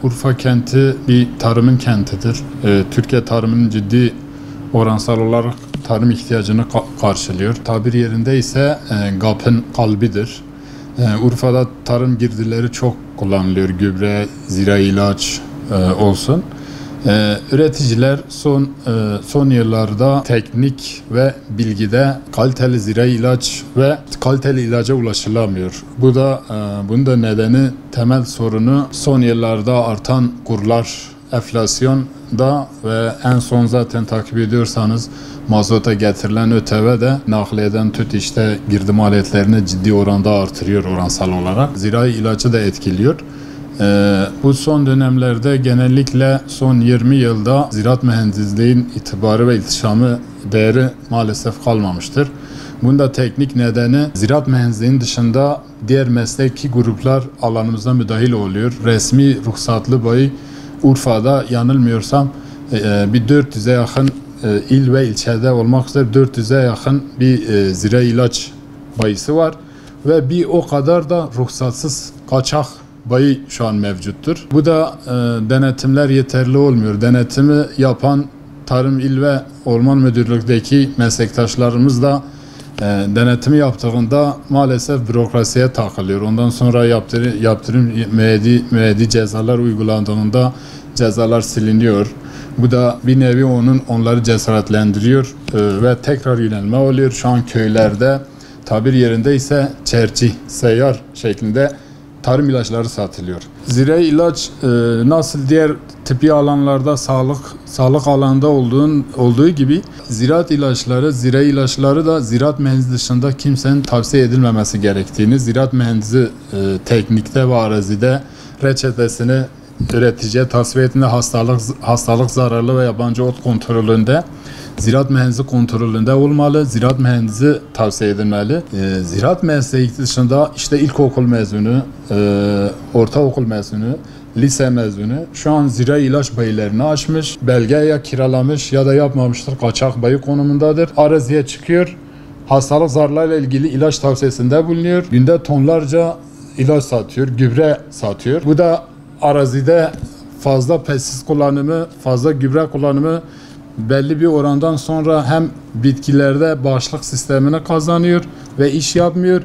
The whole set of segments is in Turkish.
Urfa kenti bir tarımın kentidir. Türkiye tarımının ciddi oransal olarak tarım ihtiyacını karşılıyor. Tabir yerinde ise GAP'ın kalbidir. Urfa'da tarım girdileri çok kullanılıyor. Gübre, zirai ilaç olsun. Üreticiler son yıllarda teknik ve bilgide kaliteli zirai ilaç ve kaliteli ilaca ulaşılamıyor. Bunun da nedeni, temel sorunu son yıllarda artan kurlar, enflasyon da ve en son zaten takip ediyorsanız mazota getirilen ÖTV de nakliyeden işte girdi maliyetlerini ciddi oranda artırıyor oransal olarak. Zirai ilacı da etkiliyor. Bu son dönemlerde genellikle son 20 yılda ziraat mühendisliğin itibarı ve ihtişamı değeri maalesef kalmamıştır. Bunun da teknik nedeni, ziraat mühendisliğinin dışında diğer mesleki gruplar alanımıza müdahil oluyor. Resmi ruhsatlı bayi Urfa'da yanılmıyorsam bir 400'e yakın il ve ilçede olmak üzere 400'e yakın bir zirai ilaç bayisi var ve bir o kadar da ruhsatsız kaçak bayi şu an mevcuttur. Bu da denetimler yeterli olmuyor. Denetimi yapan Tarım İl ve Orman Müdürlüğü'ndeki meslektaşlarımız da denetimi yaptığında maalesef bürokrasiye takılıyor. Ondan sonra yaptırım müeyyidi cezalar uygulandığında cezalar siliniyor. Bu da bir nevi onları cesaretlendiriyor ve tekrar yönelme oluyor. Şu an köylerde, tabir yerinde ise çerçi, seyyar şeklinde tarım ilaçları satılıyor. Zirai ilaç nasıl diğer tıbbi alanlarda sağlık alanında olduğu gibi ziraat ilaçları, zirai ilaçları da ziraat mühendisi dışında kimsenin tavsiye edilmemesi gerektiğini, ziraat mühendisi teknikte ve arazide reçetesini üreticiye tasfiye ettiğinde hastalık zararlı ve yabancı ot kontrolünde ziraat mühendisi kontrolünde olmalı, ziraat mühendisi tavsiye edilmeli. Ziraat mesleği dışında işte ilkokul mezunu, ortaokul mezunu, lise mezunu şu an zirai ilaç bayilerini açmış, belge ya kiralamış ya da yapmamıştır, kaçak bayi konumundadır. Araziye çıkıyor, hastalık zararlarıyla ilgili ilaç tavsiyesinde bulunuyor. Günde tonlarca ilaç satıyor, gübre satıyor. Bu da arazide fazla pestisit kullanımı, fazla gübre kullanımı belli bir orandan sonra hem bitkilerde bağışıklık sistemini kazanıyor ve iş yapmıyor.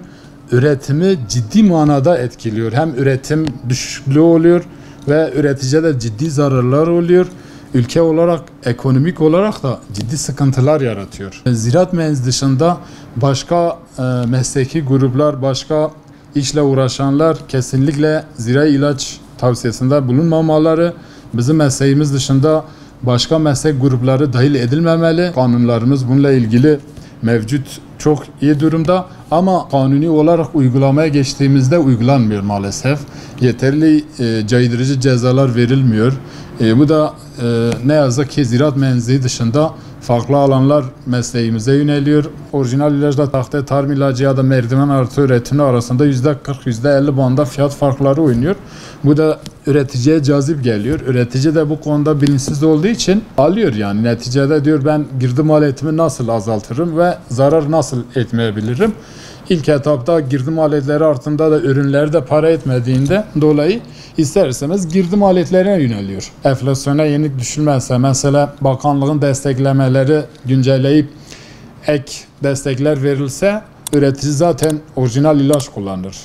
Üretimi ciddi manada etkiliyor. Hem üretim düşüklüğü oluyor ve üreticiye de ciddi zararlar oluyor. Ülke olarak, ekonomik olarak da ciddi sıkıntılar yaratıyor. Ziraat mühendisi dışında başka mesleki gruplar, başka işle uğraşanlar kesinlikle zirai ilaç tavsiyesinde bulunmamaları, bizim mesleğimiz dışında başka meslek grupları dahil edilmemeli. Kanunlarımız bununla ilgili mevcut, çok iyi durumda ama kanuni olarak uygulamaya geçtiğimizde uygulanmıyor maalesef. Yeterli caydırıcı cezalar verilmiyor. Bu da ne yazık ki ziraat mühendisliği dışında farklı alanlar mesleğimize yöneliyor. Orijinal ilaçla takte tarım ilacı ya da merdiven artı üretimi arasında %40, %50 bandında fiyat farkları oynuyor. Bu da üreticiye cazip geliyor. Üretici de bu konuda bilinçsiz olduğu için alıyor yani. Neticede diyor ben girdi maliyetimi nasıl azaltırım ve zarar nasıl etmeyebilirim? İlk etapta girdi maliyetleri arttığında da ürünleri de para etmediğinde dolayı ister istemez girdi maliyetlerine yöneliyor. Enflasyona yenik düşülmezse, mesela bakanlığın desteklemeleri güncelleyip ek destekler verilse üretici zaten orijinal ilaç kullanır.